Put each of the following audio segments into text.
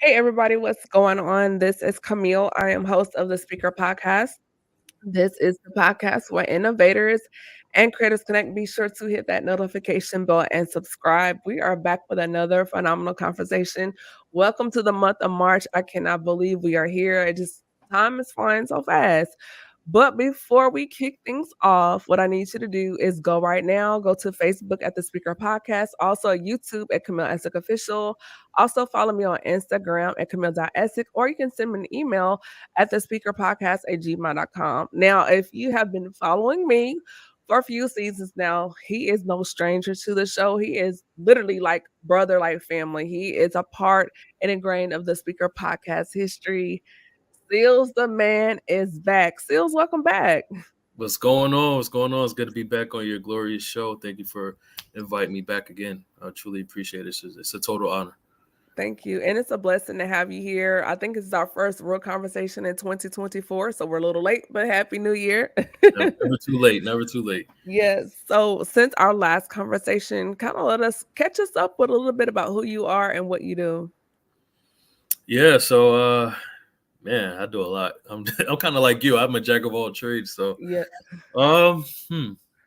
Hey everybody, what's going on? This is Camille. I am host of the Speaker Podcast. This is the podcast where innovators and creators connect. Be sure to hit that notification bell and subscribe. We are back with another phenomenal conversation. Welcome to the month of March. I cannot believe we are here. It just time is flying so fast. But before we kick things off, what I need you to do is go right now, go to Facebook at the Speaker Podcast, also YouTube at Camille Essick Official. Also follow me on Instagram at Camille.Essick, or you can send me an email at the Speaker Podcast at gmail.com. Now, if you have been following me for a few seasons now, he is no stranger to the show. He is literally like brother, like family. He is a part and ingrained of the Speaker Podcast history. Sealz the Man is back. Sealz, welcome back. What's going on? What's going on? It's good to be back on your glorious show. Thank you for inviting me back again. I truly appreciate it. It's a total honor. Thank you. And it's a blessing to have you here. I think this is our first real conversation in 2024, so we're a little late, but happy new year. Never too late. Never too late. Yes. So since our last conversation, kind of let us catch us up with a little bit about who you are and what you do. Yeah. So, man, I do a lot. I'm kind of like you. I'm a jack of all trades. So, Yeah. um,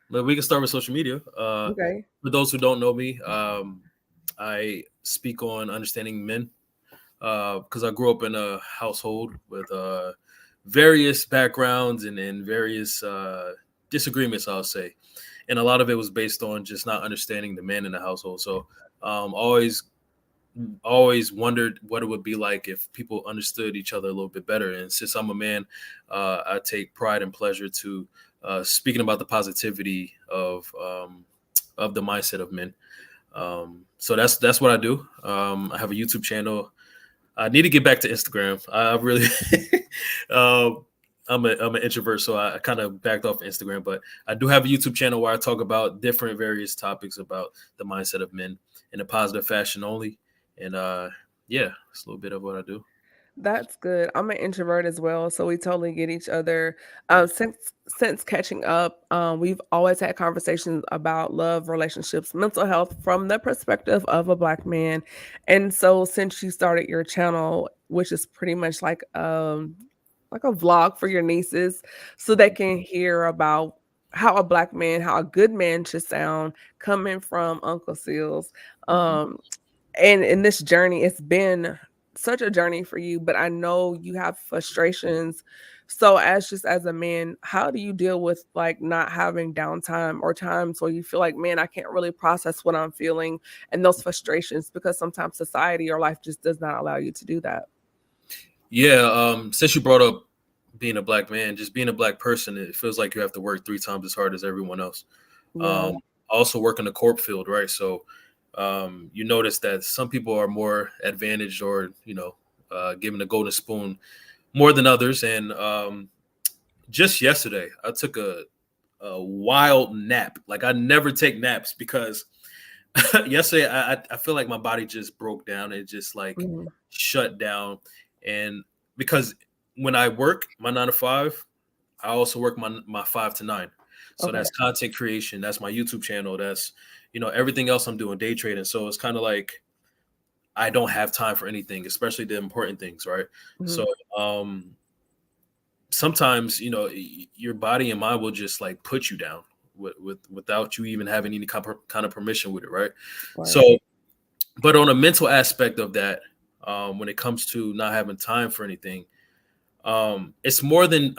but we can start with social media. Okay. For those who don't know me, I speak on understanding men. Because I grew up in a household with various backgrounds and various disagreements, I'll say. And a lot of it was based on just not understanding the man in the household. So always wondered what it would be like if people understood each other a little bit better. And since I'm a man, I take pride and pleasure to speaking about the positivity of the mindset of men. So that's what I do. I have a YouTube channel. I need to get back to Instagram. I really, I'm an introvert, so I kind of backed off Instagram. But I do have a YouTube channel where I talk about different various topics about the mindset of men in a positive fashion only. And yeah, it's a little bit of what I do. That's good. I'm an introvert as well, so we totally get each other. Yeah. Since catching up, we've always had conversations about love, relationships, mental health from the perspective of a Black man. And so, since you started your channel, which is pretty much like a vlog for your nieces, so they can hear about how a Black man, how a good man should sound, coming from Uncle Seals. Um, and in this journey, it's been such a journey for you, but I know you have frustrations. So as a man, how do you deal with like not having downtime or times where you feel like, man, I can't really process what I'm feeling and those frustrations because sometimes society or life just does not allow you to do that. Yeah. Since you brought up being a Black man, just being a Black person, it feels like you have to work 3 times as hard as everyone else. Yeah, I also work in the corp field, right? So you notice that some people are more advantaged or given a golden spoon more than others. And just yesterday, I took a wild nap. Like I never take naps because yesterday I feel like my body just broke down. It just like mhm, shut down. And because when I work my 9 to 5, I also work my 5 to 9. So okay, that's content creation. That's my YouTube channel. That's everything else I'm doing, day trading. So it's kind of like I don't have time for anything, especially the important things, right? mhm, So sometimes your body and mind will just like put you down without you even having any kind of permission with it, right? right, So, but on a mental aspect of that, when it comes to not having time for anything, it's more than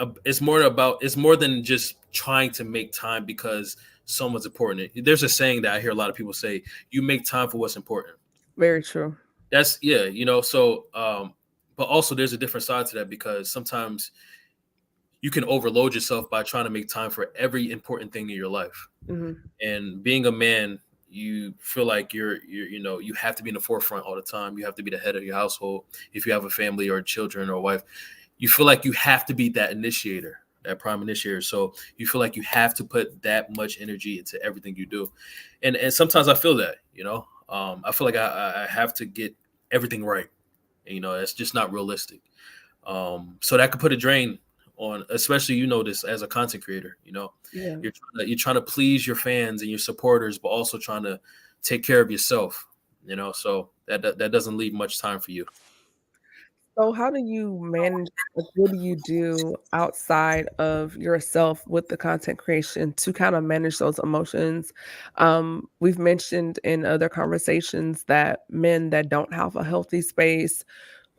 just trying to make time because someone's important. There's a saying that I hear a lot of people say: "You make time for what's important." very true. That's yeah, So, but also there's a different side to that because sometimes you can overload yourself by trying to make time for every important thing in your life. Hmm. And being a man, you feel like you have to be in the forefront all the time. You have to be the head of your household. If you have a family or children or a wife, you feel like you have to be that initiator, that prime initiator. So you feel like you have to put that much energy into everything you do. And sometimes I feel that, I feel like I have to get everything right. And, that's just not realistic. So that could put a drain on, especially this as a content creator. Yeah. You're trying to please your fans and your supporters, but also trying to take care of yourself. So that doesn't leave much time for you. So how do you manage, like, what do you do outside of yourself with the content creation to kind of manage those emotions? We've mentioned in other conversations that men that don't have a healthy space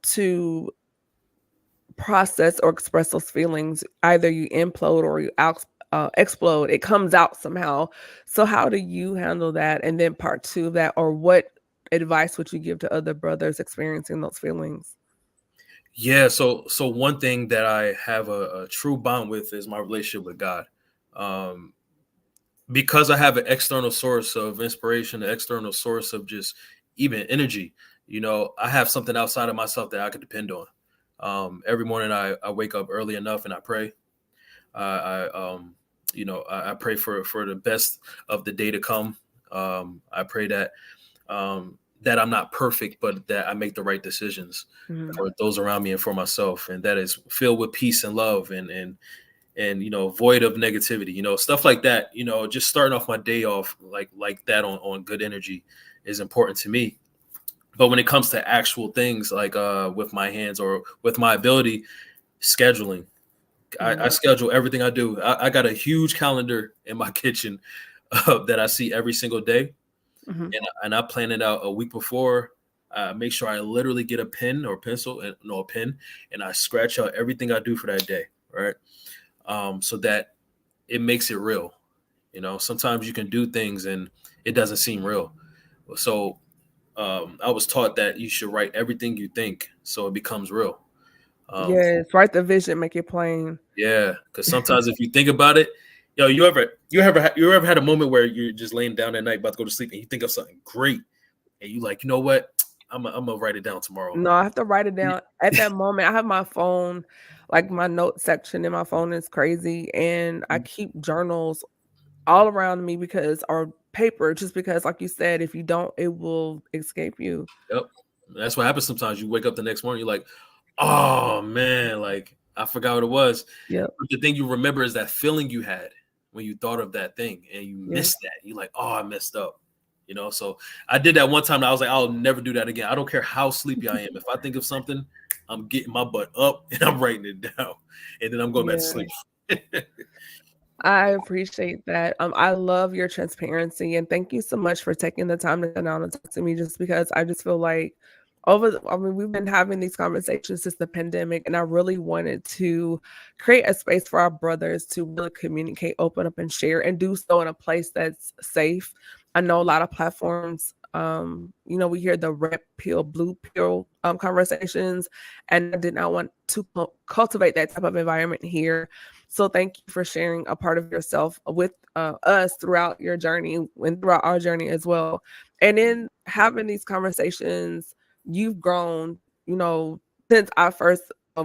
to process or express those feelings, either you implode or you explode. It comes out somehow. So how do you handle that? And then part two of that, or what advice would you give to other brothers experiencing those feelings? Yeah, so one thing that I have a true bond with is my relationship with God. Um, because I have an external source of inspiration, an external source of just even energy, I have something outside of myself that I could depend on. Every morning I wake up early enough and I pray. I pray for the best of the day to come. I pray that I'm not perfect, but that I make the right decisions Mhm. for those around me and for myself, and that is filled with peace and love and void of negativity, stuff like that. Just starting off my day off like that on good energy is important to me. But when it comes to actual things like with my hands or with my ability, scheduling, I Mhm. schedule everything I do. I got a huge calendar in my kitchen that I see every single day, Mhm. and I plan it out a week before. Make sure I literally get a pen or pencil, and no, a pen, and I scratch out everything I do for that day, right? So that it makes it real. Sometimes you can do things and it doesn't seem real. So I was taught that you should write everything you think so it becomes real. Um, Yes, write the vision, make it plain. yeah, because sometimes if you think about it, you ever had a moment where you're just laying down at night about to go to sleep and you think of something great and you like, you know what, I'm gonna write it down tomorrow. No, I have to write it down. At that moment, I have my phone, like, my note section in my phone is crazy, and I keep journals all around me because or paper, just because, like you said, if you don't, it will escape you. Yep. That's what happens sometimes. You wake up the next morning, you're like, oh man, like I forgot what it was. Yep, But the thing you remember is that feeling you had when you thought of that thing and you yeah, missed that. You're like, oh, I messed up. So I did that one time and I was like, I'll never do that again. I don't care how sleepy I am. If I think of something, I'm getting my butt up and I'm writing it down. And then I'm going back to yeah. sleep. I appreciate that. I love your transparency and thank you so much for taking the time to sit down and talk to me just because I just feel like I mean, we've been having these conversations since the pandemic, and I really wanted to create a space for our brothers to really communicate, open up, and share, and do so in a place that's safe. I know a lot of platforms, we hear the red pill, blue pill conversations, and I did not want to cultivate that type of environment here. So thank you for sharing a part of yourself with us throughout your journey and throughout our journey as well. And in having these conversations, you've grown, since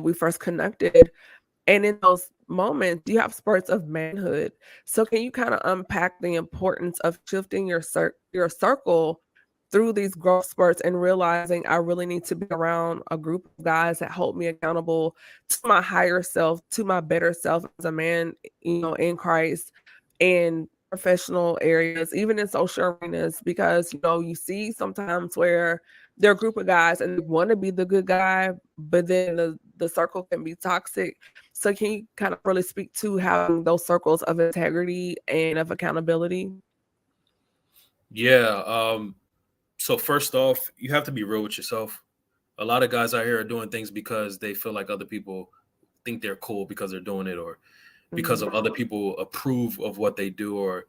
we first connected. And in those moments, you have spurts of manhood. So can you kind of unpack the importance of shifting your circle through these growth spurts and realizing I really need to be around a group of guys that hold me accountable to my higher self, to my better self as a man, in Christ, in professional areas, even in social arenas, because you see sometimes where there are a group of guys and they want to be the good guy, but then the circle can be toxic. So can you kind of really speak to having those circles of integrity and of accountability? Yeah. So first off, you have to be real with yourself. A lot of guys out here are doing things because they feel like other people think they're cool because they're doing it, or because Mhm. of other people approve of what they do, or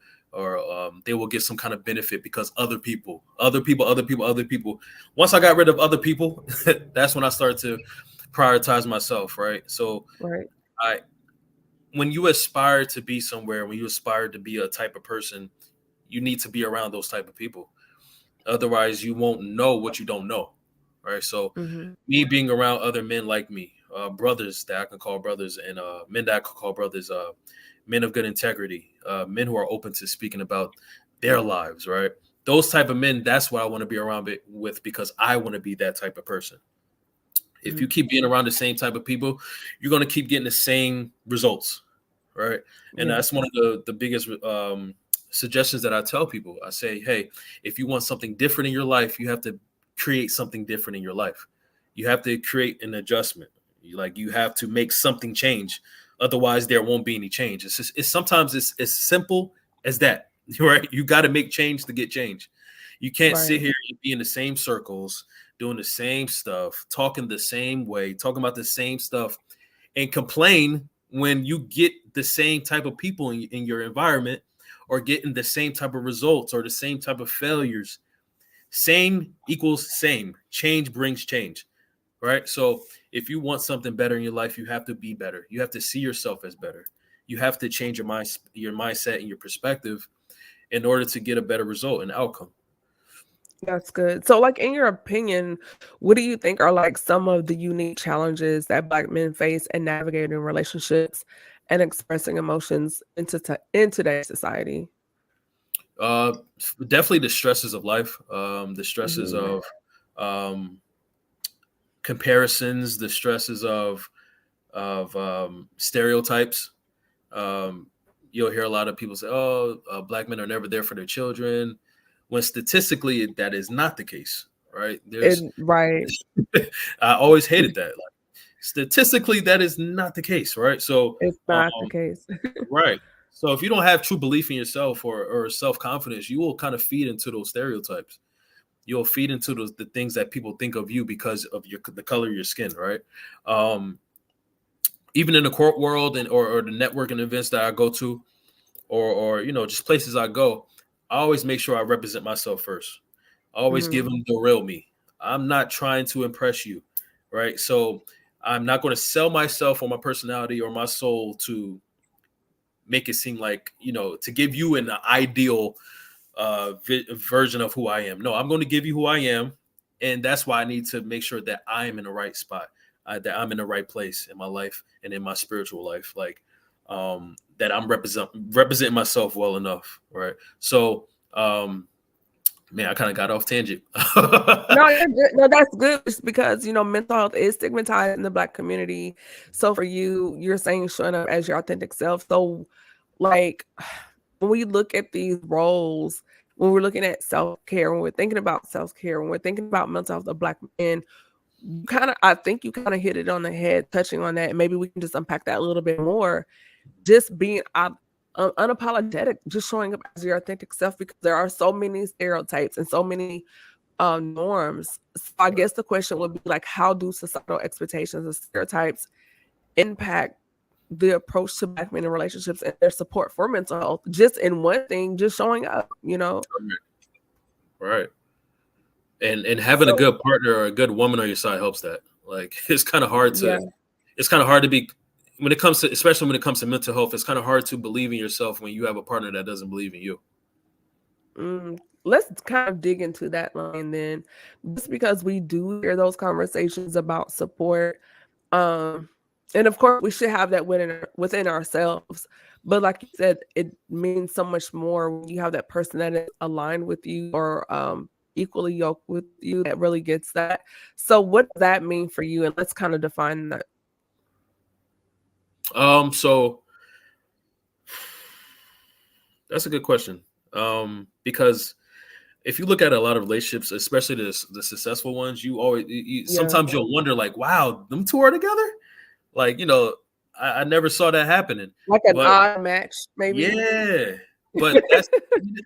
they will get some kind of benefit because other people. Once I got rid of other people, that's when I started to prioritize myself. Right. So Right. I, when you aspire to be somewhere, when you aspire to be a type of person, you need to be around those type of people. Otherwise, you won't know what you don't know. Right. So Mhm. me being around other men like me, brothers that I can call brothers, and men that I can call brothers, men of good integrity, men who are open to speaking about their lives, right? Those type of men, that's what I want to be around with, because I want to be that type of person. If Mhm. you keep being around the same type of people, you're going to keep getting the same results, right? And Yeah. that's one of the biggest suggestions that I tell people. I say, hey, if you want something different in your life, you have to create something different in your life. You have to create an adjustment. Like you have to make something change. Otherwise, there won't be any change. It's sometimes it's as simple as that, right? You got to make change to get change. You can't sit Right. here and be in the same circles, doing the same stuff, talking the same way, talking about the same stuff, and complain when you get the same type of people in your environment, or getting the same type of results or the same type of failures. Same equals same. Change brings change, right? So if you want something better in your life, you have to be better. You have to see yourself as better. You have to change your mindset and your perspective in order to get a better result and outcome. That's good. So, like, in your opinion, what do you think are like some of the unique challenges that Black men face in navigating relationships and expressing emotions in today's society? Uh, Definitely the stresses of life, the stresses Mhm. of um, comparisons, the stresses of stereotypes. Um, you'll hear a lot of people say, "Oh, Black men are never there for their children," when statistically that is not the case. Right? There's, Right. I always hated that. Like, statistically, that is not the case. Right? So, It's not the um, case. right. So if you don't have true belief in yourself, or self confidence, you will kind of feed into those stereotypes. You'll feed into the things that people think of you because of the color of your skin, right? Um, Even in the court world, or the networking events that I go to, or just places I go, I always make sure I represent myself first. I always give Mhm. them the real me. I'm not trying to impress you, right? So I'm not going to sell myself or my personality or my soul to make it seem like, to give you an ideal version of who I am. No, I'm going to give you who I am, and that's why I need to make sure that I am in the right spot, that I'm in the right place in my life and in my spiritual life, like that I'm representing myself well enough, right? So, man, I kind of got off tangent. No, you're good. No, that's good just because, mental health is stigmatized in the Black community. So for you, you're saying showing up as your authentic self. So, like, when we look at these roles, when we're looking at self-care, when we're thinking about self-care, when we're thinking about mental health of Black men, I think you kind of hit it on the head, touching on that. And maybe we can just unpack that a little bit more. Just being unapologetic, just showing up as your authentic self, because there are so many stereotypes and so many norms. So I Right. guess the question would be like, how do societal expectations and stereotypes impact the approach to Black men in relationships and their support for mental health? Just in one thing, just showing up. Right. And having a So good partner or a good woman on your side helps that. Like yeah. it's kind of hard to be, when it comes to, especially when it comes to mental health, it's kind of hard to believe in yourself when you have a partner that doesn't believe in you. Let's kind of dig into that line then. Just because we do hear those conversations about support, um, and of course we should have that within ourselves. But like you said, it means so much more when you have that person that is aligned with you, or equally yoked with you, that really gets that. So what does that mean for you? And let's kind of define that. So that's a good question. Because if you look at a lot of relationships, especially the successful ones, Yeah. sometimes you'll wonder, like, wow, them two are together. Like, I never saw that happening. Like an But odd match, maybe. yeah, but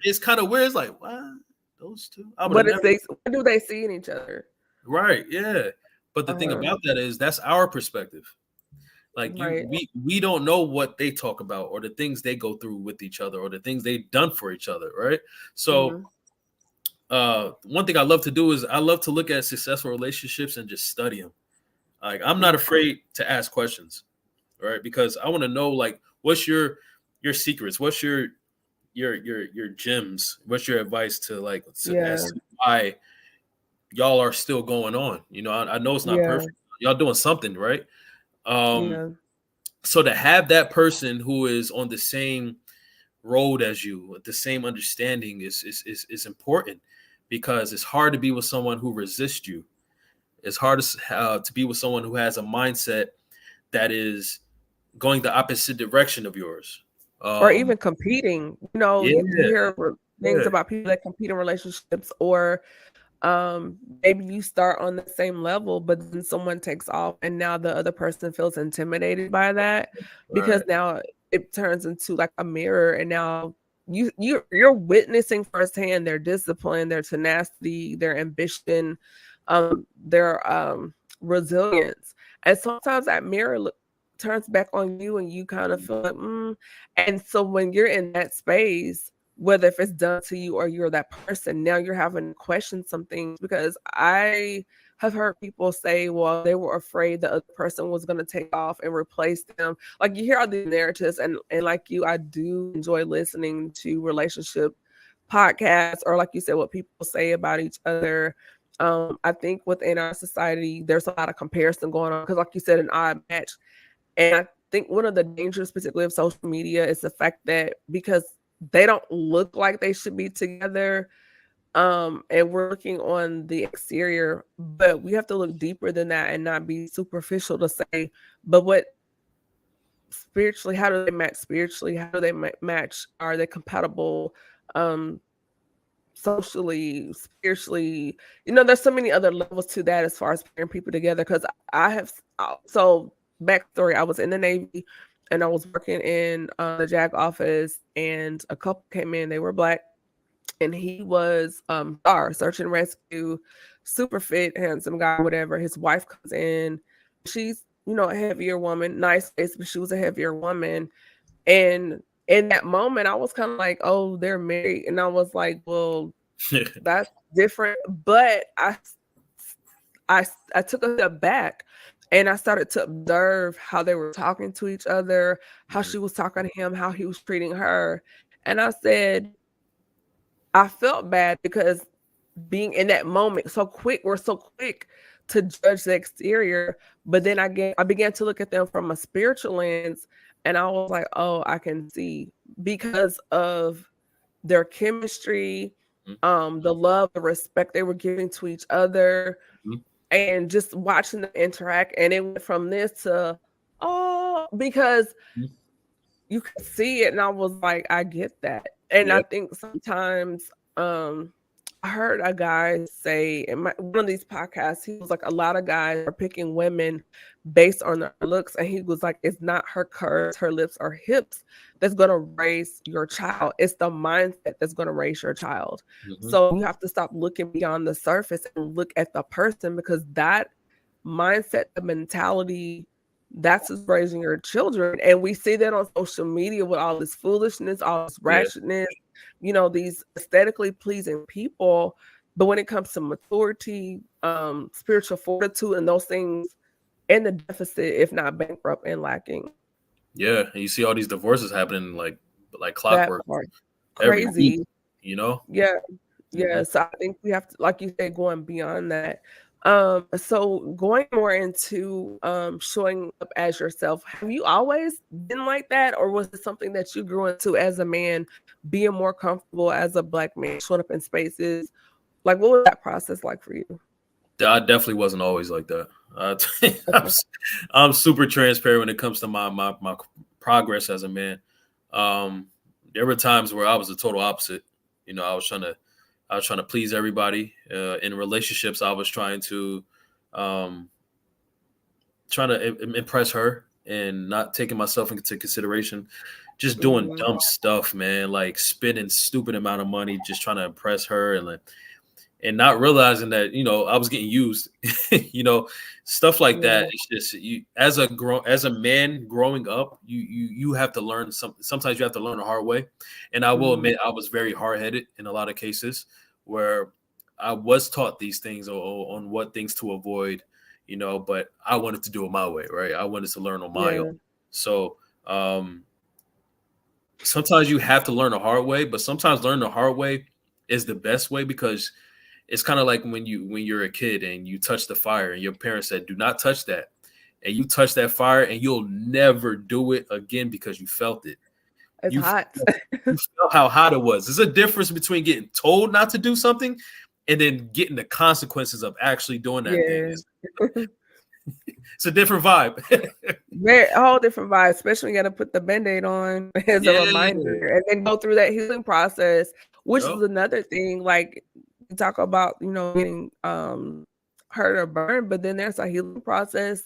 it's kind of weird. It's like, wow, those two, I would have never. What do they see in each other? Right, yeah. But the thing Uh-huh. about that is that's our perspective. Like, Right. we don't know what they talk about, or the things they go through with each other, or the things they've done for each other, right? So Mhm. one thing I love to do is I love to look at successful relationships and just study them. Like, I'm not Mm. afraid to ask questions, right? Because I want to know, like, what's your secrets, what's your gems, what's your advice to, like, as Yeah. to why y'all are still going on. I know it's not Yeah. perfect. Y'all doing something, right? Um, Yeah. so to have that person who is on the same road as you, with the same understanding, is important, because it's hard to be with someone who resists you. It's hard to be with someone who has a mindset that is going the opposite direction of yours. Or Um, even competing. yeah, You hear things yeah, about people that compete in relationships, or maybe you start on the same level, but then someone takes off and now the other person feels intimidated by that because Right. now it turns into like a mirror and now you're witnessing firsthand their discipline, their tenacity, their ambition, their resilience. And sometimes that mirror turns back on you and you kind of feel like, and so when you're in that space, whether if it's done to you or you're that person, now you're having to question some things because I have heard people say, well, they were afraid the other person was going to take off and replace them. Like you hear all these narratives, and like you, I do enjoy listening to relationship podcasts or like you said, what people say about each other. I think within our society, there's a lot of comparison going on because, like you said, an odd match. And I think one of the dangers, particularly of social media, is the fact that because they don't look like they should be together, and we're looking on the exterior, but we have to look deeper than that and not be superficial to say, but what spiritually, how do they match spiritually? How do they match? Are they compatible? Um, Socially, spiritually, there's so many other levels to that as far as pairing people together. Because I have so backstory, I was in the Navy and I was working in the JAG office, and a couple came in. They were black, and he was STAR, search and rescue, super fit, handsome guy, whatever. His wife comes in, she's a heavier woman, nice face, but she was a heavier woman. And in that moment, I was kind of like, oh, they're married. And I was like, well, that's different. But I took a step back and I started to observe how they were talking to each other, how Mhm. she was talking to him, how he was treating her. And I said, I felt bad because being in that moment we're so quick to judge the exterior, but then I began to look at them from a spiritual lens, and I was like, oh, I can see because of their chemistry, Mhm. the love, the respect they were giving to each other, Mhm. and just watching them interact. And it went from this to, oh, because Mhm. you could see it, and I was like, I get that. And I Yeah. think sometimes, um, I heard a guy say in one of these podcasts, he was like, a lot of guys are picking women based on their looks. And he was like, it's not her curves, her lips, or hips that's going to raise your child. It's the mindset that's going to raise your child. Mhm. So you have to stop looking beyond the surface and look at the person because that mindset, the mentality, that's what's raising your children. And we see that on social media with all this foolishness, all this Yeah. ratchetness, these aesthetically pleasing people. But when it comes to maturity, spiritual fortitude, and those things in the deficit, if not bankrupt and lacking. Yeah. And you see all these divorces happening like That clockwork part. every week, Crazy. you know? Yeah. Yeah, Mhm. so I think we have to, like you said, going beyond that. So going more into showing up as yourself, have you always been like that, or was it something that you grew into as a man, being more comfortable as a black man, showing up in spaces? Like, what was that process like for you? I definitely wasn't always like that. Uh, I'm, Okay. s- I'm super transparent when it comes to my progress as a man. Um, there were times where I was the total opposite. I was trying to please everybody. In relationships, I was um, trying to impress her and not taking myself into consideration. Just doing Mhm. dumb stuff, man. Like spending stupid amount of money just trying to impress her, and not realizing that I was getting used. you know Stuff like that. Yeah. It's just you as a man growing up, you have to learn sometimes you have to learn the hard way. And I will Mhm. admit I was very hard-headed in a lot of cases where I was taught these things on what things to avoid, but I wanted to do it my way, right? I wanted to learn on my own. Yeah. So um sometimes you have to learn the hard way, but sometimes learn the hard way is the best way, because it's kind of like when you're a kid and you touch the fire and your parents said, "Do not touch that," and you touch that fire and you'll never do it again because you felt it. It's You hot. felt, you felt how hot it was. There's a difference between getting told not to do something and then getting the consequences of actually doing that thing. Yeah. It's a different vibe. Very a whole different vibe, especially when you gotta put the Band-Aid on as a Yeah. reminder and then go through that healing process, which is Yep. another thing, like, you talk about, getting hurt or burned, but then there's a healing process,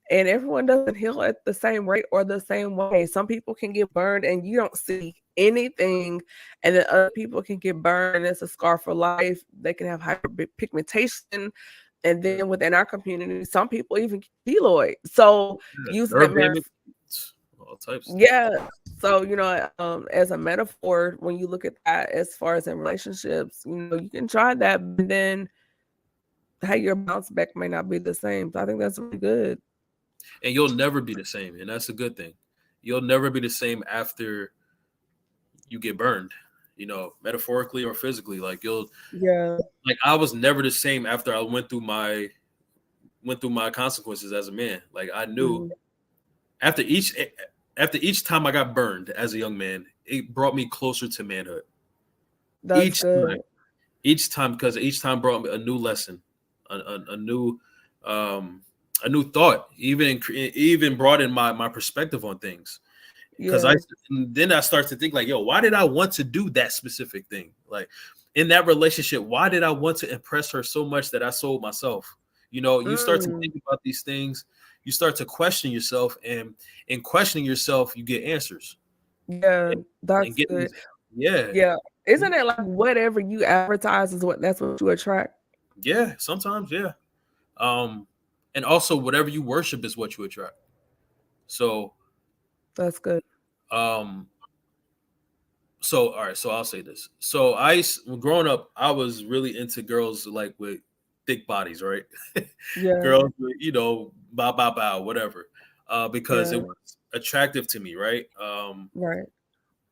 and everyone doesn't heal at the same rate or the same way. Some people can get burned and you don't see anything, and then other people can get burned and it's a scar for life. They can have hyperpigmentation, and Yeah. then within our community, some people even get keloid. So Yeah. using that Nerve damage, all types of stuff. yeah. So, as a metaphor, when you look at that as far as in relationships, you can try that, but then how your bounce back may not be the same. So I think that's really good. And you'll never be the same, and that's a good thing. You'll never be the same after you get burned, metaphorically or physically. Like Yeah. I was never the same after I went through my consequences as a man. Like I knew Mhm. after each time I got burned as a young man, it brought me closer to manhood. That's Each time, good. because each time brought me a new lesson, a new um, a new thought. Even brought in my perspective on things. Because Yeah. then I start to think like, yo, why did I want to do that specific thing? Like in that relationship, why did I want to impress her so much that I sold myself? You start to Mm. think about these things. You start to question yourself, and in questioning yourself, you get answers. Yeah. And, and That's getting good. these, yeah, Yeah. Isn't it like whatever you advertise is that's what you attract? yeah, sometimes, yeah. Um, and also whatever you worship is what you attract. So, That's good. um, so all right, so I'll say this. So growing up, I was really into girls like with thick bodies, right? Yeah. Girls with, bow bow bow, whatever. Because it Yeah. was attractive to me, right? Right.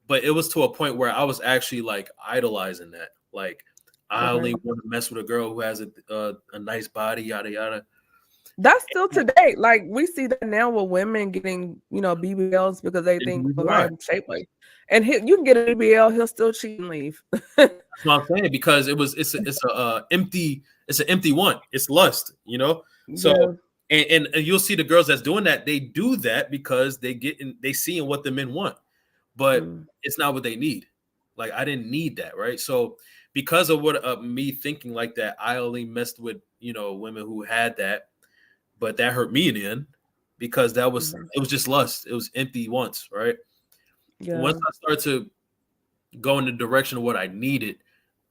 But it was to a point where I was actually like idolizing that. Like I Okay. only want to mess with a girl who has a nice body, yada yada. That's still today. Like we see that now with women getting, BBLs because they And think, here's well, why. I'm shaped like, and you can get a BBL, he'll still cheat and leave. That's what I'm saying, because it's an empty want. It's lust, So Yeah. and you'll see the girls that's doing that. They do that because they seeing what the men want, but Mm. it's not what they need. Like I didn't need that, right? So because of what me thinking like that, I only messed with women who had that, but that hurt me in the end because Mhm. it was just lust. It was empty wants, right? Once Yeah. I started to go in the direction of what I needed,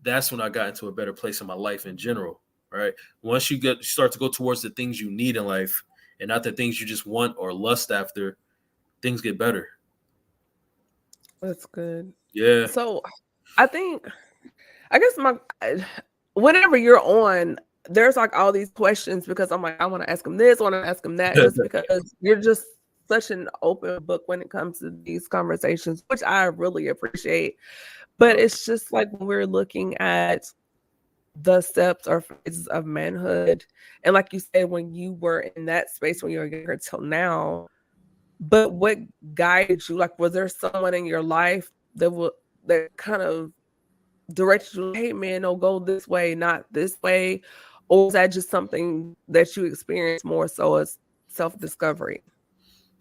that's when I got into a better place in my life in general. Right. Once you start to go towards the things you need in life and not the things you just want or lust after, things get better. That's good. Yeah. So I think I guess whenever you're on, there's like all these questions because I'm like, I want to ask him this, I want to ask him that, just because you're just such an open book when it comes to these conversations, which I really appreciate. But No. it's just like when we're looking at the steps or phases of manhood, and like you said, when you were in that space when you were younger till now, but what guided you? Like, was there someone in your life that kind of directed you, hey man, no, go this way, not this way? Or was that just something that you experienced more so as self-discovery?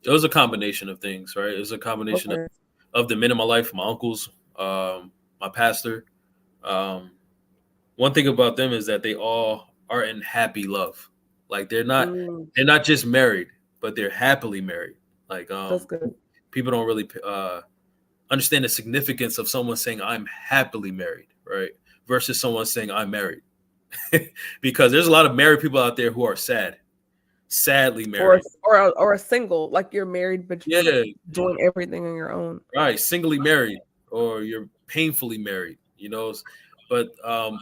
It was a combination of things, right? It was a combination Okay. of the men in my life, my uncles, my pastor. Um, One thing about them is that they all are in happy love. Like Mm, they're not just married, but they're happily married. Like that's good. people don't really understand the significance of someone saying I'm happily married, right? Versus someone saying I'm married. Because there's a lot of married people out there who are sadly Or married. or a single, like you're married, but you're Yeah, doing everything on your own. right. Singly married, or you're painfully married, But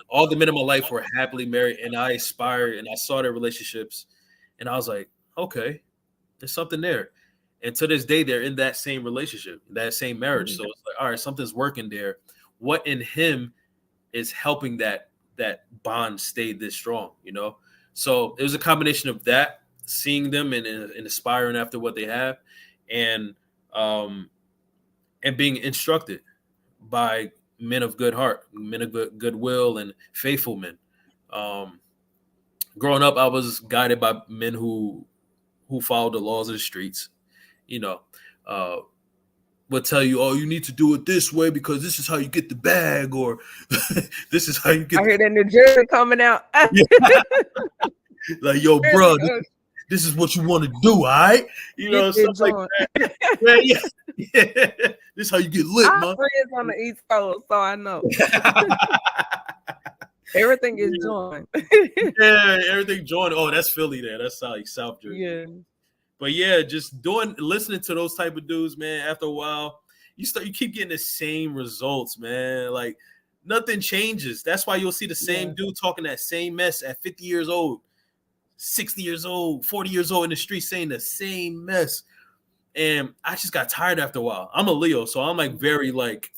all the men in my life were happily married, and I aspired and I saw their relationships, and I was like, okay, there's something there. And to this day, they're in that same relationship, that same marriage. Mhm. So it's like, all right, something's working there. What in him is helping that bond stay this strong, So it was a combination of that, seeing them and aspiring after what they have, and um and being instructed by men of good heart, men of goodwill, and faithful men. Um, Growing up, I was guided by men who followed the laws of the streets. You know, uh, would tell you, oh, you need to do it this way because this is how you get the bag, or this is how you I get hear that New Jersey coming out. yeah. Like, yo, Jersey, bro, this is what you want to do, all right? get Stuff it like joint. that. Yeah, yeah. This is how you get I lit, have man. friends on the East Coast, so I know. Everything is joint. Yeah, everything joined. Oh, that's Philly there. That's like South Jersey. Yeah. But yeah, just listening to those type of dudes, man. After a while, you keep getting the same results, man. Like nothing changes. That's why you'll see the same Yeah. dude talking that same mess at 50 years old, 60 years old, 40 years old in the street saying the same mess. And I just got tired after a while. I'm a Leo, so I'm like very like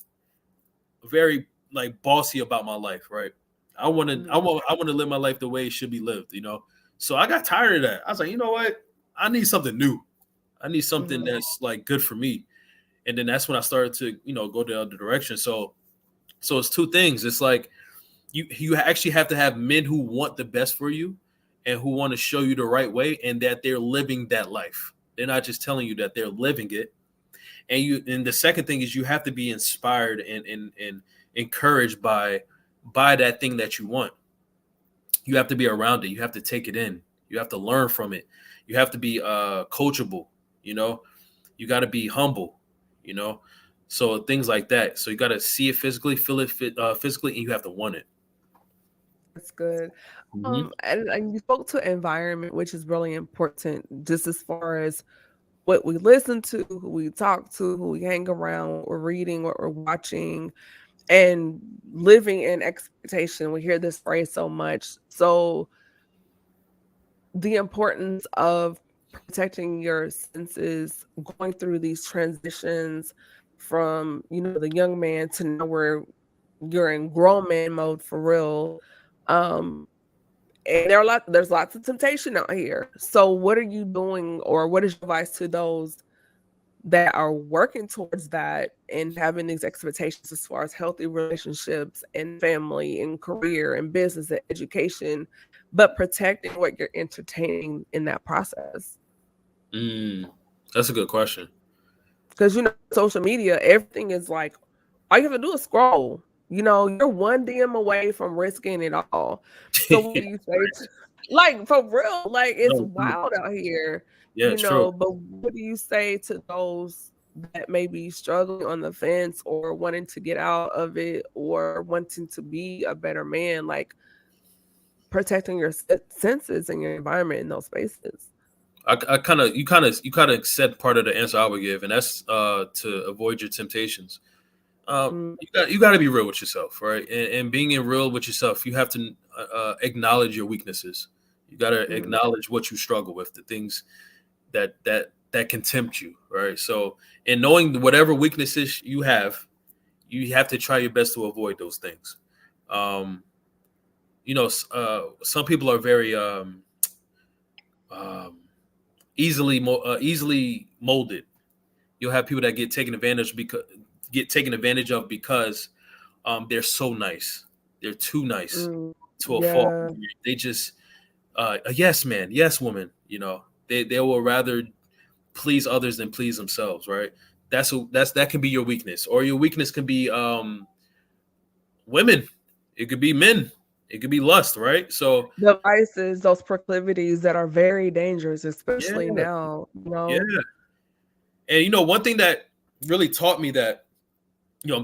bossy about my life, right? I want to live my life the way it should be lived, you know. So I got tired of that. I was like, you know what? I need something new. I need something that's like good for me. And then that's when I started to, go the other direction. So it's two things. It's like you actually have to have men who want the best for you and who want to show you the right way and that they're living that life. They're not just telling you that they're living it. And the second thing is you have to be inspired and encouraged by that thing that you want. You have to be around it. You have to take it in. You have to learn from it. You have to be coachable. You got to be humble. You know, so things like that. So you got to see it physically, feel it physically, and you have to want it. That's good. Mm-hmm. And you spoke to environment, which is really important, just as far as what we listen to, who we talk to, who we hang around, what we're reading, what we're watching, and living in expectation. We hear this phrase so much. So the importance of protecting your senses, going through these transitions from, the young man to now where you're in grown man mode for real. Um, and there's lots of temptation out here. So what are you doing, or what is your advice to those that are working towards that and having these expectations as far as healthy relationships and family and career and business and education, but protecting what you're entertaining in that process? That's a good question. Because, social media, everything is like, all you have to do is scroll. You're one DM away from risking it all. So what do you say like, for real, like, it's No, wild out here, yeah, it's true. but what do you say to those that may be struggling on the fence or wanting to get out of it or wanting to be a better man, like protecting your senses and your environment in those spaces? You kind of said part of the answer I would give, and that's to avoid your temptations. Mm, You got to be real with yourself, right? And being in real with yourself, you have to acknowledge your weaknesses. You got to mhm. acknowledge what you struggle with, the things that can tempt you, right? So, in knowing whatever weaknesses you have to try your best to avoid those things. Um, some people are very um, easily molded. You'll have people that get taken advantage of because they're so nice. They're too nice Mm, to a fault. yeah, They just a yes man, yes woman. They will rather please others than please themselves. Right. That can be your weakness, or your weakness can be women. It could be men. It could be lust. Right. So the vices, those proclivities that are very dangerous, yeah, especially now, yeah. And one thing that really taught me that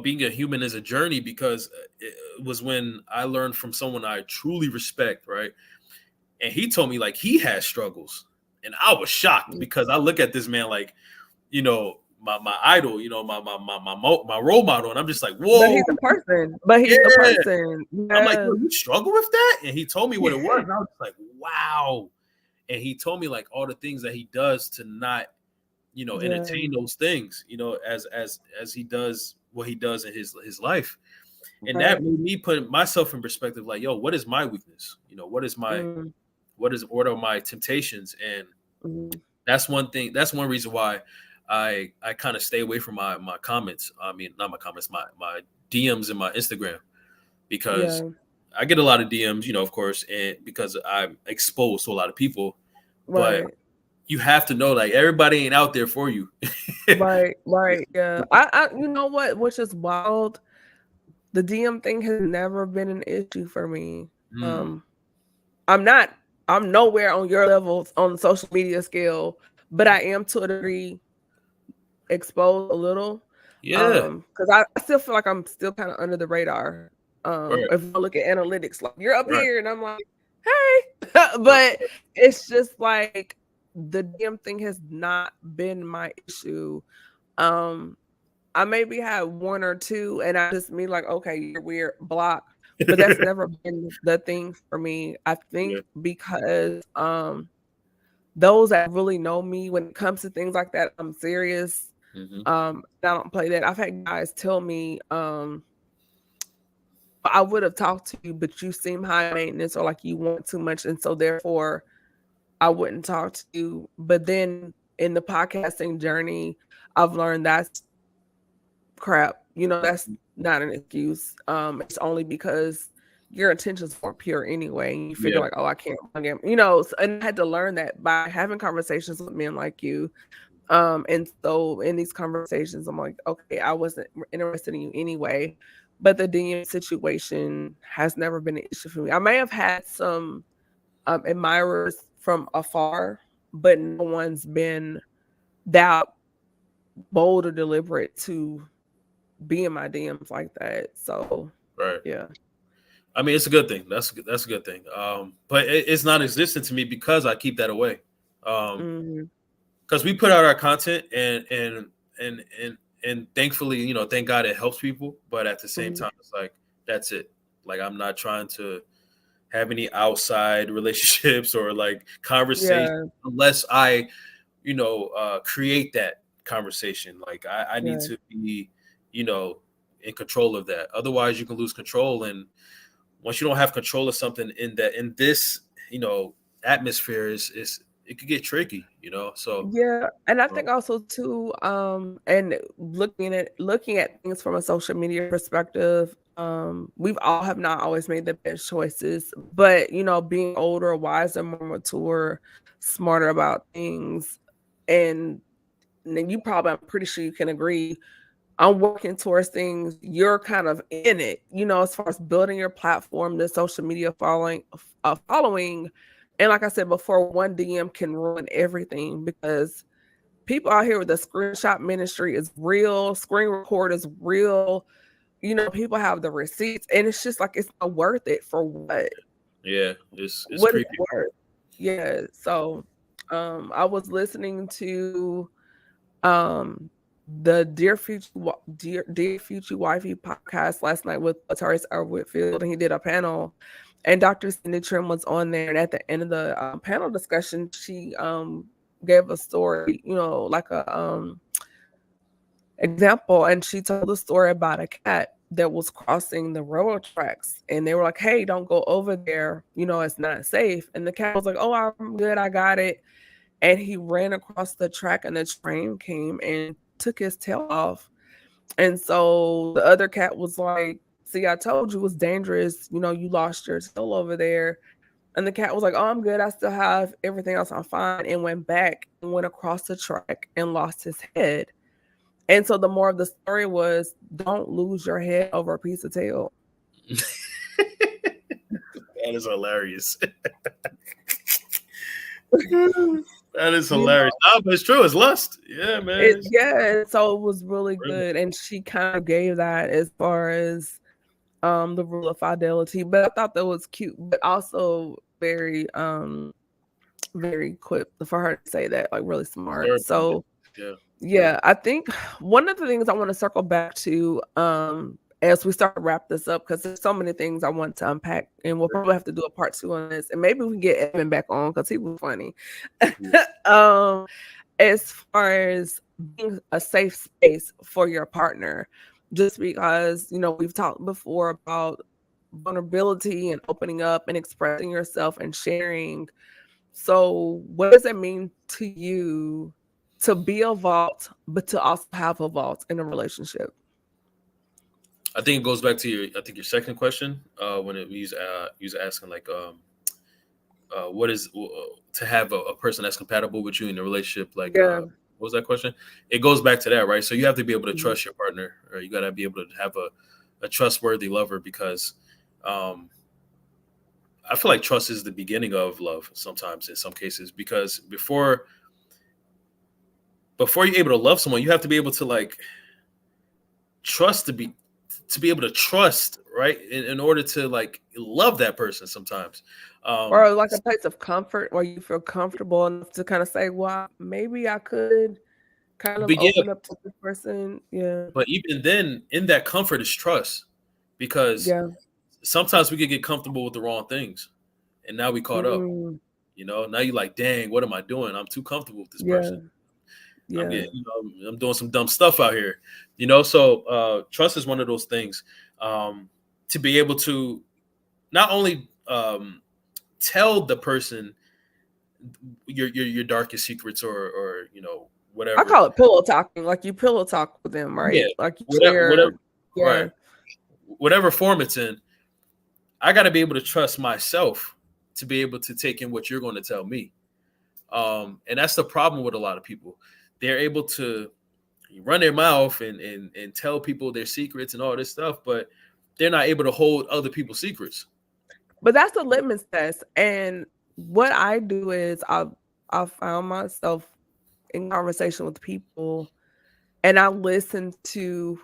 being a human is a journey, because it was when I learned from someone I truly respect, right? And he told me like he has struggles, and I was shocked Mm. because I look at this man like, my idol, my role model, and I'm just like, But whoa, he's a person. But he's a yeah. person. I'm like, Yes. yo, you struggle with that? And he told me what it was, and I was like, wow. And he told me like all the things that he does to not, Yeah, entertain those things, as he does what he does in his life. And that right. made me put myself in perspective, like, yo, what is my weakness? Mm, What are my temptations? And mhm. that's one thing. That's one reason why I kind of stay away from my comments. I mean, not my comments, my DMs in my Instagram, because Yeah, I get a lot of DMs, of course, and because I'm exposed to a lot of people. But right. you have to know, like, everybody ain't out there for you. Right, yeah. I you know what, which is wild, the DM thing has never been an issue for me. Mm, Um, I'm not I'm nowhere on your levels on the social media scale, but I am to a degree exposed a little. yeah, Because I still feel like I'm still kind of under the radar. right, If I look at analytics, like you're up right, here, and I'm like, hey, right, but it's just like the damn thing has not been my issue. Um, I maybe had one or two, and I just mean like, okay, you're weird, block. But that's never been the thing for me. I yeah, think because those that really know me when it comes to things like that, I'm serious. hmm, I don't play that. I've had guys tell me, I would have talked to you, but you seem high maintenance or like you want too much, and so therefore I wouldn't talk to you. But then in the podcasting journey, I've learned that's crap. That's not an excuse. It's only because your intentions weren't pure anyway. And you figure yeah, like, oh, I can't bug him. And I had to learn that by having conversations with men like you. And so in these conversations, I'm like, okay, I wasn't interested in you anyway. But the DM situation has never been an issue for me. I may have had some admirers from afar, but no one's been that bold or deliberate to be in my DMs like that. So right. yeah. I mean, it's a good thing. That's a good thing. But it's non-existent to me because I keep that away. Mhm. Because we put out our content, and and thankfully, thank God it helps people. But at the same Mhm. time, it's like that's it. Like, I'm not trying to have any outside relationships or like conversation Yeah, unless I, create that conversation. Like, I need yeah. to be, you know, in control of that. Otherwise, you can lose control, and once you don't have control of something in this, atmosphere, is it could get tricky. So Yeah, and I um, think also too, and looking at things from a social media perspective, we've all have not always made the best choices, but being older, wiser, more mature, smarter about things, and then you probably, I'm pretty sure you can agree, I'm working towards things. You're kind of in it, as far as building your platform, the social media following, and like I said before, one DM can ruin everything because people out here with the screenshot ministry is real, screen record is real. People have the receipts, and it's just like it's not worth it for what? yeah, it's What is creepy. it worth? Yeah. So, I was listening to the Dear Future Wifey podcast last night with Taurus R. Whitfield, and he did a panel, and Dr. Cindy Trim was on there. And at the end of the panel discussion, she gave a story, like a example, and she told a story about a cat that was crossing the railroad tracks, and they were like, "Hey, don't go over there. It's not safe." And the cat was like, "Oh, I'm good. I got it." And he ran across the track, and the train came and took his tail off. And so the other cat was like, "See, I told you it was dangerous. You lost your tail over there." And the cat was like, "Oh, I'm good. I still have everything else. I'm fine." And went back and went across the track and lost his head. And so the more of the story was, don't lose your head over a piece of tail. That is hilarious. you That is hilarious. know, No, but it's true. It's lust. Yeah, man. yeah, so it was really Real. good. And she kind of gave that as far as the rule of fidelity. But I thought that was cute, but also very quick for her to say that, like really smart. Very poignant. So Yeah. yeah, I think one of the things I want to circle back to as we start to wrap this up, because there's so many things I want to unpack, and we'll probably have to do a part two on this, and maybe we can get Evan back on because he was funny. um, as far as being a safe space for your partner, just because we've talked before about vulnerability and opening up and expressing yourself and sharing. So, what does it mean to you to be a vault, but to also have a vault in a relationship? I think it goes back to your second question when he was asking, like, what is to have a person that's compatible with you in a relationship? Like, Yeah. what was that question? It goes back to that, right? So you have to be able to Mhm. trust your partner, or you got to be able to have a trustworthy lover, because um, I feel like trust is the beginning of love sometimes in some cases, because before you're able to love someone, you have to be able to like trust to be able to trust, right? In order to like love that person sometimes. Um, Or like a place of comfort where you feel comfortable enough to kinda say, "Well, maybe I could kind of but yeah, open up to this person." Yeah. but even then, in that comfort is trust, because Yeah. sometimes we could get comfortable with the wrong things, and now we caught up. Mm. Now you're like, dang, what am I doing? I'm too comfortable with this Yeah. person. I'm Yeah. getting, I'm doing some dumb stuff out here. So trust is one of those things, to be able to not only tell the person your darkest secrets, or I whatever. call it pillow talking, like, you pillow talk with them, Yeah, right? Like, you whatever, share. right, Yeah. whatever form it's in. I got to be able to trust myself to be able to take in what you're going to tell me. And that's the problem with a lot of people. They're able to run their mouth and tell people their secrets and all this stuff, but they're not able to hold other people's secrets. But that's a litmus test, and what I do is I've found myself in conversation with people, and I listen to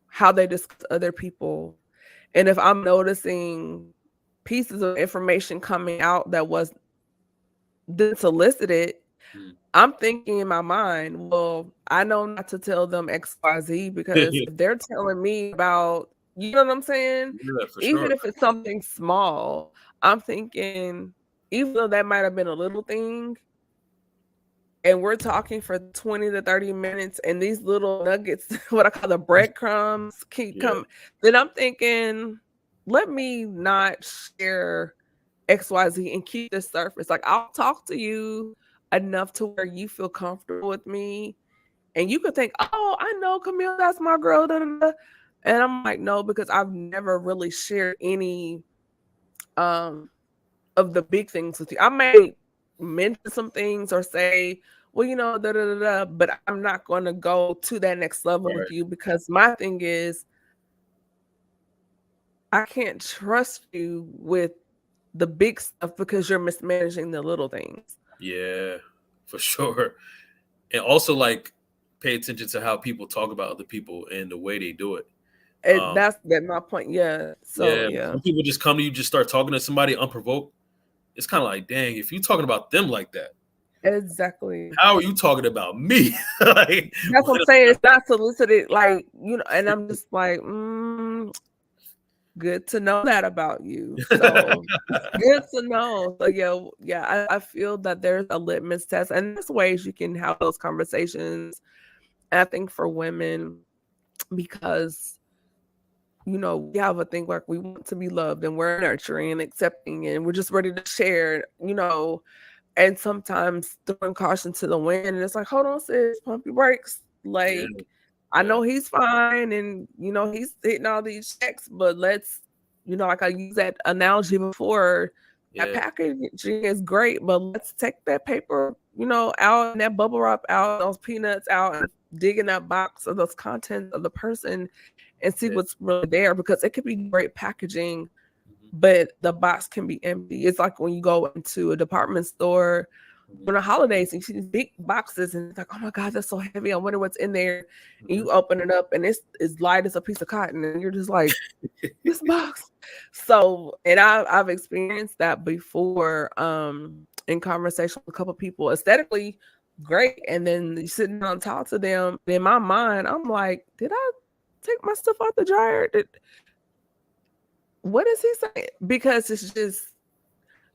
how they discuss other people, and if I'm noticing pieces of information coming out that was then solicited, Mm. I'm thinking in my mind, well, I know not to tell them XYZ because Yeah, if they're telling me about, you know what I'm saying? for Even sure. if it's something small, I'm thinking, even though that might have been a little thing, and we're talking for 20 to 30 minutes, and these little nuggets, what I call the breadcrumbs, keep Yeah, coming, then I'm thinking, let me not share XYZ and keep this surface. Like, I'll talk to you enough to where you feel comfortable with me. And you could think, oh, I know Camille, that's my girl. Da, da, da. And I'm like, no, because I've never really shared any um of the big things with you. I may mention some things or say, well, da da da da, but I'm not gonna go to that next level with right. you because my thing is I can't trust you with the big stuff because you're mismanaging the little things. Yeah, for sure. And also, like, pay attention to how people talk about other people and the way they do it. And Um, that's my point. Yeah. So yeah, yeah. some people just come to you, just start talking to somebody unprovoked. It's kind of like, dang, if you talking about them like that, Exactly. how are you talking about me? Like, That's what I'm what saying. It's not solicited, like, and I'm just like, good to know that about you. So it's good to know. So yeah, I feel that there's a litmus test, and there's ways you can have those conversations. And I think for women, because we have a thing like we want to be loved and we're nurturing and accepting and we're just ready to share. And sometimes throwing caution to the wind, and it's like, hold on, sis, pump your brakes. yeah, Like, I yeah, know he's fine, and he's hitting all these checks, but like I used that analogy before. That yeah, packaging is great, but let's take that paper, out and that bubble wrap out, those peanuts out, and dig in that box of those contents of the person and see yeah. what's really there because it could be great packaging, Mhm, but the box can be empty. It's like when you go into a department store mhm, when the holidays and you see these big boxes and it's like, oh my God, that's so heavy. I wonder what's in there. And mhm. you open it up and it's as light as a piece of cotton. And you're just like, this box. So, and I've experienced that before in conversation with a couple of people, aesthetically great. And then you sitting down and talk to them. In my mind, I'm like, did I take my stuff out the dryer? What is he saying? Because it's just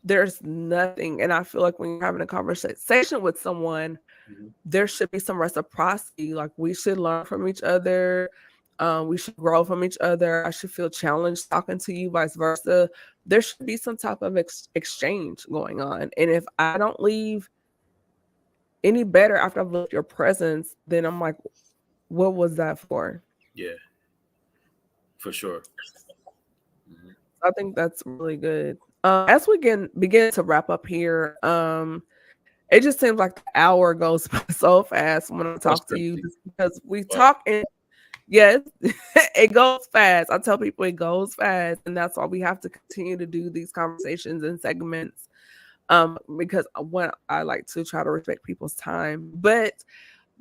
there's nothing, and I feel like when you're having a conversation with someone, Mhm. there should be some reciprocity. Like we should learn from each other. We should grow from each other. I should feel challenged talking to you, vice versa. There should be some type of exchange going on. And if I don't leave any better after I've left your presence, then I'm like, what was that for? Yeah, for sure. Mhm. I think that's really good. As we begin to wrap up here, it just seems like the hour goes by so fast when I That's talk to you, crazy. just because we Wow. talk and yes, it goes fast. I tell people it goes fast, and that's why we have to continue to do these conversations and segments. Because when I like to try to respect people's time. But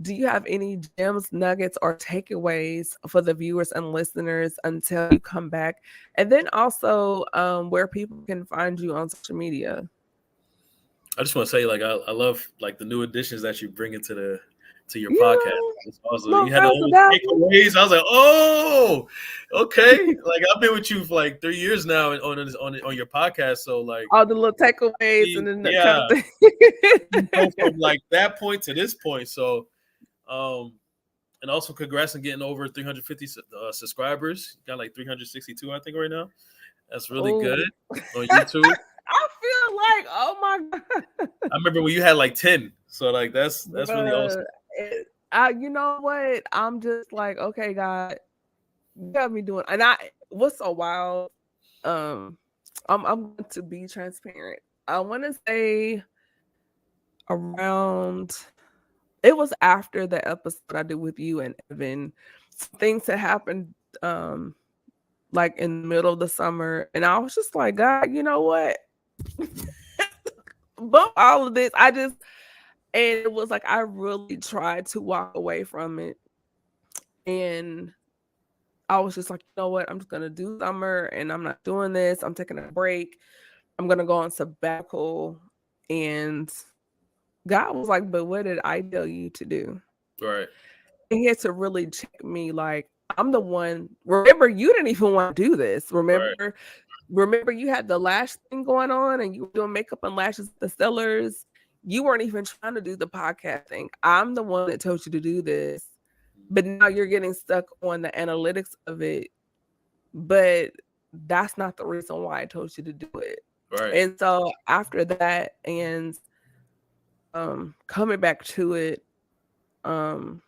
do you have any gems, nuggets, or takeaways for the viewers and listeners until you come back? And then also, where people can find you on social media. I just want to say, like, I love like the new additions that you bring into your You podcast. know, It's also little you had the razzle little dazzle. takeaways. I was like, oh, okay. Like I've been with you for like 3 years now on your podcast. So like, All the little takeaways and then the kind yeah, of thing. you go from like that point to this point. So, um, and also congrats on getting over 350 subscribers. Got like 362, I think, right now. That's really good Oh, on YouTube. I feel like, oh my god, I remember when you had like 10. So like that's really bruh. awesome. You know what? I'm just like, okay, God, you got me doing. And what's so wild? Um, I'm going to be transparent. I want to say around. It was after the episode I did with you and Evan. Things had happened, like in the middle of the summer, and I was just like, God, you know what? But all of this, and it was like I really tried to walk away from it, and I was just like, you know what? I'm just gonna do summer, and I'm not doing this. I'm taking a break. I'm gonna go on sabbatical, and God was like, but what did I tell you to do? Right. And he had to really check me, like, I'm the one. Remember, you didn't even want to do this. Right. Remember, you had the lash thing going on, and you were doing makeup and lashes at the sellers. You weren't even trying to do the podcast thing. I'm the one that told you to do this, but now you're getting stuck on the analytics of it. But that's not the reason why I told you to do it. Right. And so after that, and coming back to it, um,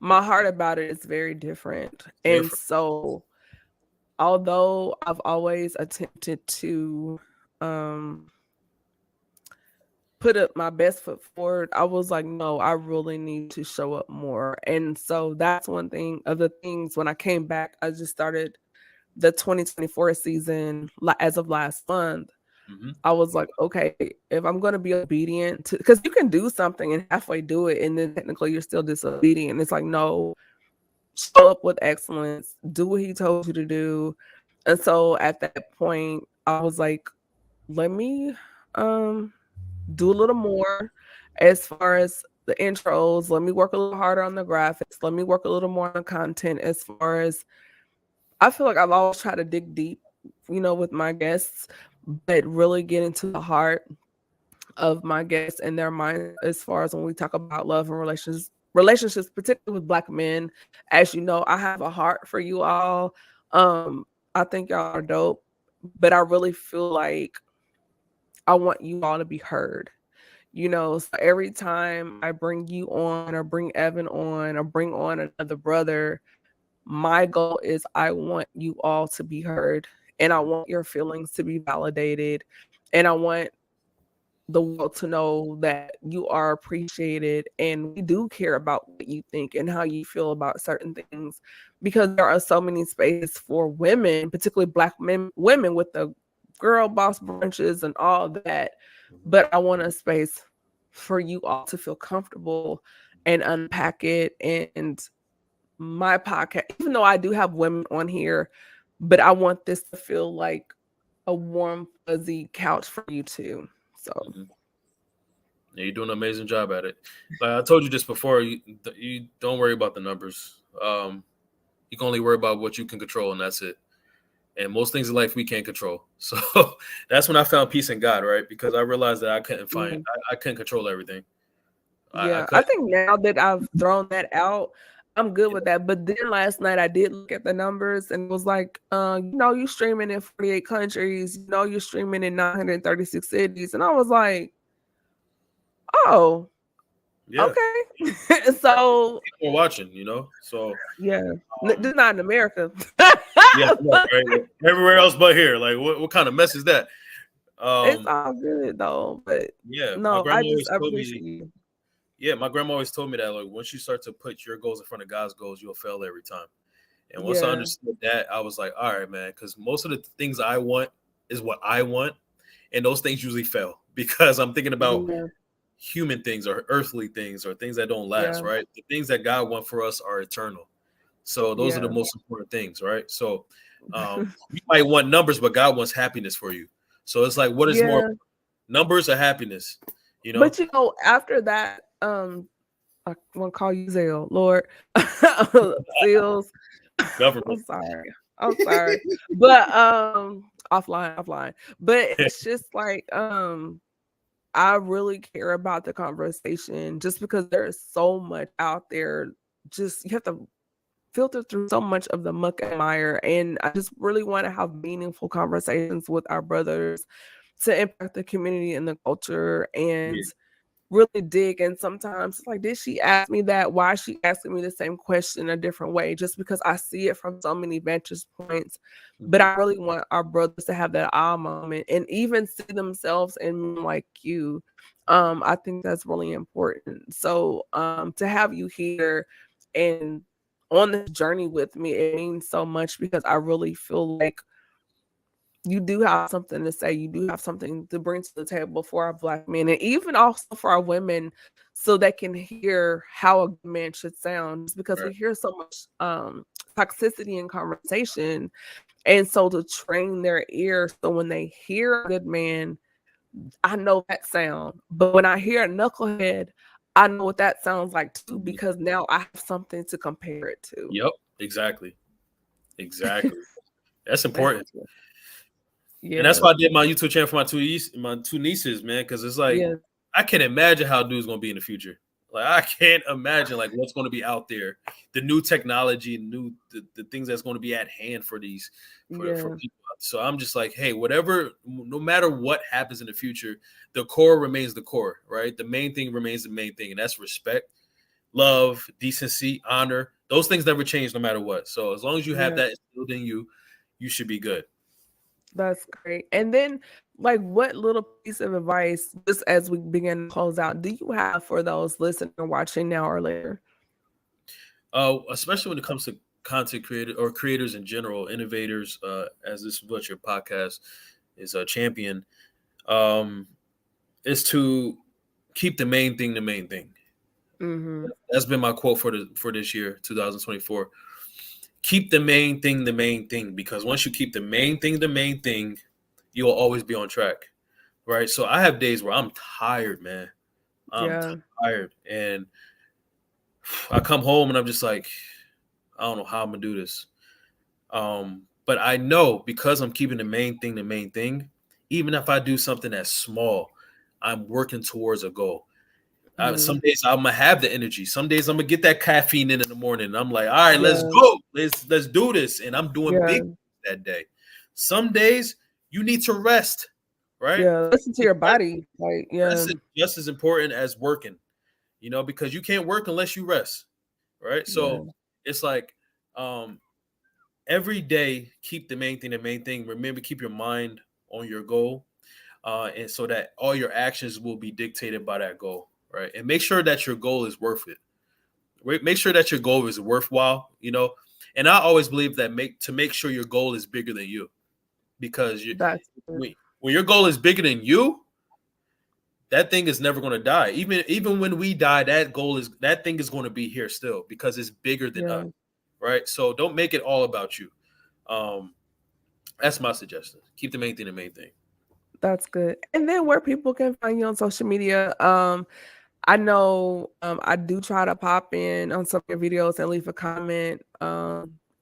my heart about it is very different. It's And different. so, although I've always attempted to um, put up my best foot forward, I was like, no, I really need to show up more. And so that's one thing of the things when I came back, I just started the 2024 season as of last month. Mm-hmm. I was like, okay, if I'm going to be obedient to, because you can do something and halfway do it, and then technically you're still disobedient. It's like, no, show up with excellence, do what he told you to do. And so at that point, I was like, let me um do a little more as far as the intros. Let me work a little harder on the graphics. Let me work a little more on the content as far as I feel like I've always tried to dig deep, with my guests, but really get into the heart of my guests and their mind as far as when we talk about love and relationships, particularly with Black men. As you know, I have a heart for you all. Um, I think y'all are dope, but I really feel like I want you all to be heard. So every time I bring you on or bring Evan on or bring on another brother, my goal is I want you all to be heard, and I want your feelings to be validated, and I want the world to know that you are appreciated and we do care about what you think and how you feel about certain things, because there are so many spaces for women, particularly Black women with the girl boss brunches and all that. But I want a space for you all to feel comfortable and unpack it. And my podcast, even though I do have women on here, but I want this to feel like a warm, fuzzy couch for you too. So Mm-hmm. Yeah, you're doing an amazing job at it. Like I told you this before, you don't worry about the numbers. You can only worry about what you can control, and that's it. And most things in life we can't control. So that's when I found peace in God, right? Because I realized that I couldn't mm, I couldn't control everything. I yeah, I couldn't. think now that I've thrown that out, I'm good with that. But then last night I did look at the numbers and was like, you're streaming in 48 countries, you're streaming in 936 cities. And I was like, oh, Yeah, Okay. So people are watching, So yeah, um, just not in America. yeah, I know, right? Everywhere else but here. Like, what kind of mess is that? It's Um, all good though, but yeah, my no, grandma always I told me. appreciate you. Yeah, my grandma always told me that like once you start to put your goals in front of God's goals, you'll fail every time. And once I Yeah, understood that, I was like, all right, man, because most of the things I want is what I want, and those things usually fail because I'm thinking about yeah, human things or earthly things or things that don't last, yeah, right? The things that God wants for us are eternal. So those are the yeah. most important things, right? So you might want numbers, but God wants happiness for you. So it's like, what is more, Yeah. numbers or happiness? You know, But after that, I want to call you Zell, Lord. Seals. government. I'm sorry. I'm sorry. But offline. But it's just like I really care about the conversation just because there is so much out there. Just you have to filter through so much of the muck and mire. And I just really want to have meaningful conversations with our brothers to impact the community and the culture and Yeah. really dig. And sometimes it's like, did she ask me that? Why is she asking me the same question a different way? Just because I see it from so many vantage points. But Mhm. I really want our brothers to have that aha moment and even see themselves in men like you. I think that's really important. So to have you here and on this journey with me, it means so much because I really feel like you do have something to say. You do have something to bring to the table for our Black men and even also for our women so they can hear how a good man should sound just because we Right. hear so much toxicity in conversation. And so to train their ears so when they hear a good man, I know that sound. But when I hear a knucklehead, I know what that sounds like too Mhm. because now I have something to compare it to. Yep. Exactly. Exactly. That's That's important. And that's yeah. why I did my YouTube channel for my two nieces, man, because it's like Yeah. I can't imagine how dude's gonna be in the future. Like I can't imagine like what's gonna be out there, the new technology, the things that's gonna be at hand for these for Yeah. people. So I'm just like, hey, whatever, no matter what happens in the future, the core remains the core, right? The main thing remains the main thing, and that's respect, love, decency, honor. Those things never change no matter what. So as long as you have Yeah. that instilled in you, you should be good. That's great. And then, like, what little piece of advice, just as we begin to close out, do you have for those listening or watching now or later? Especially when it comes to content creator or creators in general, innovators, as this is what your podcast is a champion, um, is to keep the main thing the main thing. Mhm. That's been my quote for this year, 2024. Keep the main thing the main thing, because once you keep the main thing the main thing, you'll always be on track, right? So I have days where I'm tired, man. I'm Yeah. tired, and I come home and I'm just like, I don't know how I'm gonna do this. But I know because I'm keeping the main thing, even if I do something that's small, I'm working towards a goal. Some Mhm. days I'm gonna have the energy. Some days I'm gonna get that caffeine in the morning. And I'm like, all right, let's Yeah. go. Let's do this. And I'm doing big Yeah. that day. Some days you need to rest, right? Yeah. Listen to your body. Like, yeah. Rest is just as important as working, because you can't work unless you rest, right? Yeah. So it's like um, every day, keep the main thing the main thing. Remember, keep your mind on your goal, and so that all your actions will be dictated by that goal, right? And make sure that your goal is worth it. Right? Make sure that your goal is worthwhile. And I always believe that make sure your goal is bigger than you, because That's good. when your goal is bigger than you, that thing is never going to die. Even when we die, that thing is going to be here still because it's bigger than us, Yeah. right? So don't make it all about you. Um, That's my suggestion. Keep the main thing the main thing. That's good. And then where people can find you on social media. I know I do try to pop in on some of your videos and leave a comment.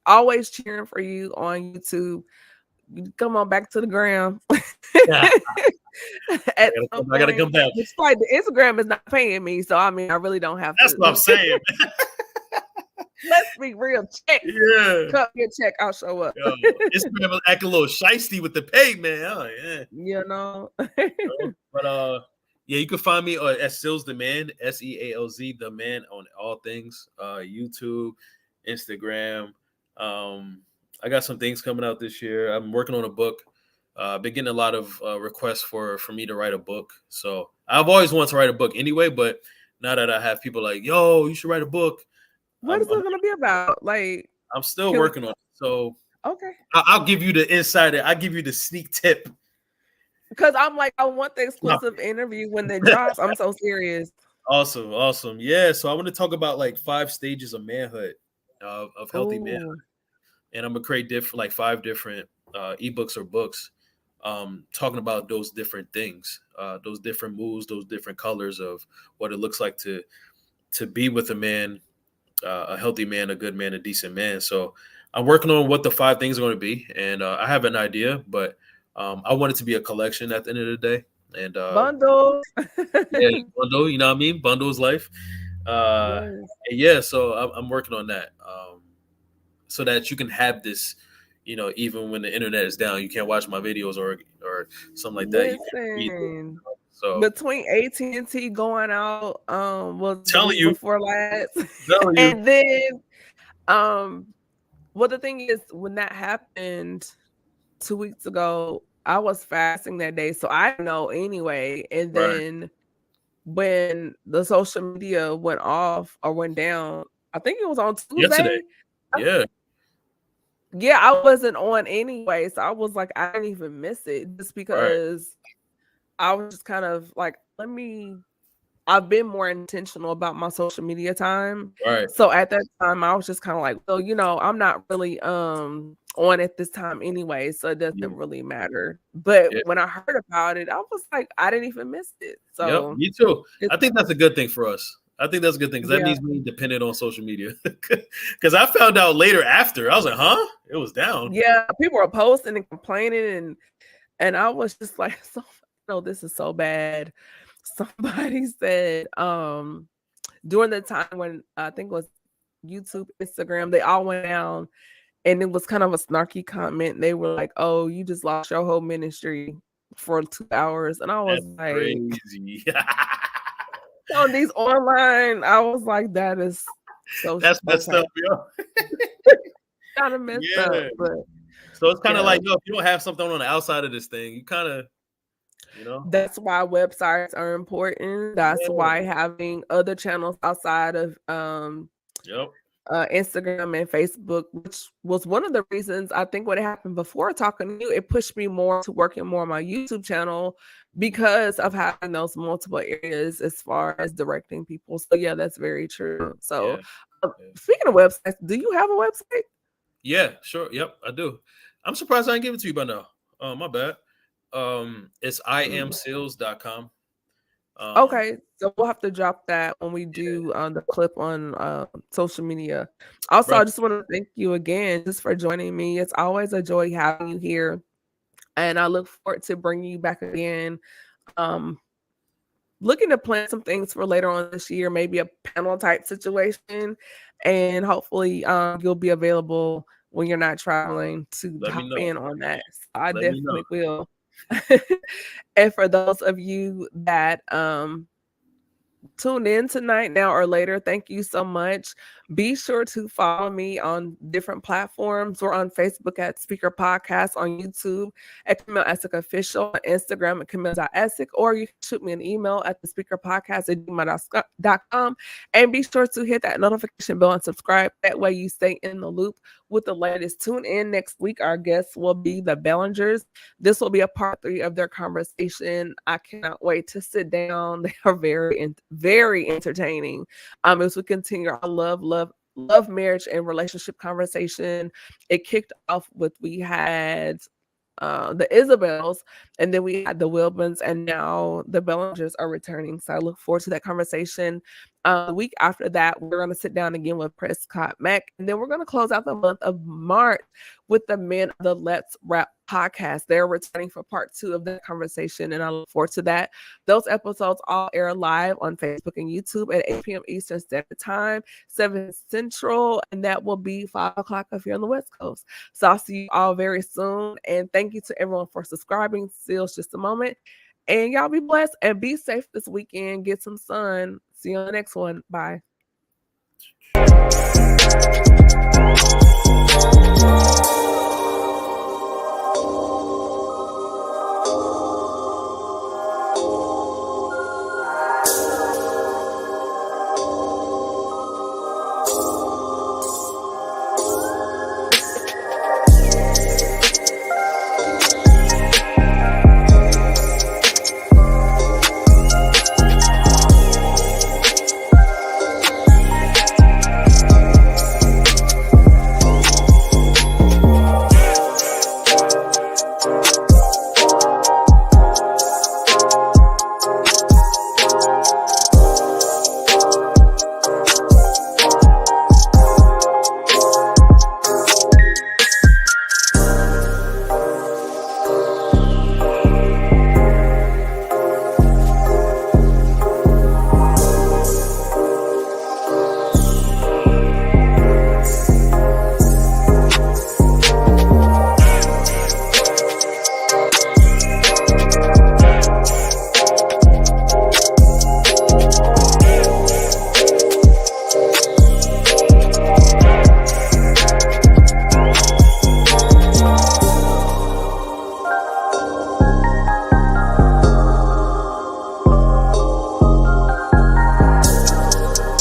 Always cheering for you on YouTube. Come on back to the gram Yeah, at some I gotta point. come back. It's like the Instagram is not paying me, so I mean, I really don't have That's what I'm to. saying. Let's be real. Check, Yeah. cut me a check. I'll show up. Yo, Instagram acting a little shisty with the pay, man. Oh yeah. You know. But Yeah, you can find me at Sealz The Man, Sealz The Man on all things, YouTube, Instagram. I got some things coming out this year. I'm working on a book. Been getting a lot of requests for me to write a book. So I've always wanted to write a book anyway, but now that I have people like, yo, you should write a book, What is it gonna be about? Like, I'm still can we? working on it. So Okay. I'll give you the insider. I'll give you the sneak tip. Because I'm like, I want the exclusive interview when it drops. I'm so serious. Awesome, awesome. Yeah, so I want to talk about like 5 stages of manhood, of healthy man, Oh, and I'm gonna create different like 5 different ebooks or books, talking about those different things, those different moves, those different colors of what it looks like to be with a man, a healthy man, a good man, a decent man. So I'm working on what the 5 things are going to be, and I have an idea, but I want it to be a collection at the end of the day, and bundles. yeah, bundle, you know what I mean? Bundle is life. Yes. And yeah, so I'm working on that, so that you can have this, even when the internet is down, you can't watch my videos or something like that. You can read it. Listen, So between AT&T going out, was the telling week you, before last, telling you, and then um, well, the thing is, when that happened 2 weeks ago, I was fasting that day, so I didn't know anyway. And right? then when the social media went off or went down, I think it was on Yesterday, Tuesday. yeah, Yeah, I wasn't on anyway, so I was like, I didn't even miss it just right, because I was just kind of like, let me. I've been more intentional about my social media time. right, So at that time, I was just kind of like, well, I'm not really on at this time anyway, so it doesn't yeah, really matter. But yeah. when I heard about it, I was like, I didn't even miss it. Yep, So me too. it's I think that's a good thing for us. I think that's a good thing because that yeah, means we ain't dependent on social media. Because I found out later after, I was like, huh? It was down. yeah. People were posting and complaining, and I was just like, so no, this is so bad. Somebody said, during the time when I think it was YouTube, Instagram, they all went down. And it was kind of a snarky comment. They were like, "Oh, you just lost your whole ministry for 2 hours." And I was That's like, crazy. on these online, I was like, that is so That's messed okay. up, yo. Kinda messed up, Yeah. but So it's kind of yeah. like, yo, if you don't have something on the outside of this thing, you kind of, you know, That's why websites are important. That's yeah, why having other channels outside of, yep, Instagram and Facebook, which was one of the reasons I think what happened before talking to you, it pushed me more to working more on my YouTube channel because of having those multiple areas as far as directing people. So yeah, that's very true. So yeah, yeah, speaking of websites, do you have a website? yeah, sure, yep, I do. I'm surprised I didn't give it to you by now. My bad. It's Mm. iamseals.com. Okay, so we'll have to drop that when we Yeah, do the clip on social media. Also, bro, I just want to thank you again just for joining me. It's always a joy having you here, and I look forward to bringing you back again. Um, Looking to plan some things for later on this year, maybe a panel type situation, and hopefully you'll be available when you're not traveling to let me hop know. in on that. So I Let me know. definitely will. And for those of you that tune in tonight now or later, thank you so much. Be sure to follow me on different platforms. We're on Facebook at Speaker Podcast, on YouTube at Camille Essick Official, on Instagram at Camille.Essick, or you can shoot me an email at the Speaker Podcast at gmail.com. And be sure to hit that notification bell and subscribe. That way you stay in the loop with the latest. Tune in next week. Our guests will be the Bellingers. This will be a part 3 of their conversation. I cannot wait to sit down. They are very entertaining. As we continue our love, marriage, and relationship conversation. It kicked off with we had the Isabels, and then we had the Wilbans, and now the Bellingers are returning. So I look forward to that conversation. The week after that, we're going to sit down again with Prescott Mack, and then we're going to close out the month of March with the men of the Let's Rap podcast. They're returning for part 2 of that conversation, and I look forward to that. Those episodes all air live on Facebook and YouTube at 8 p.m. Eastern Standard Time, 7 Central, and that will be 5 o'clock if you're on the West Coast. So I'll see you all very soon. And thank you to everyone for subscribing. Sealz Just a Moment. And y'all be blessed and be safe this weekend. Get some sun. See you on the next one. Bye.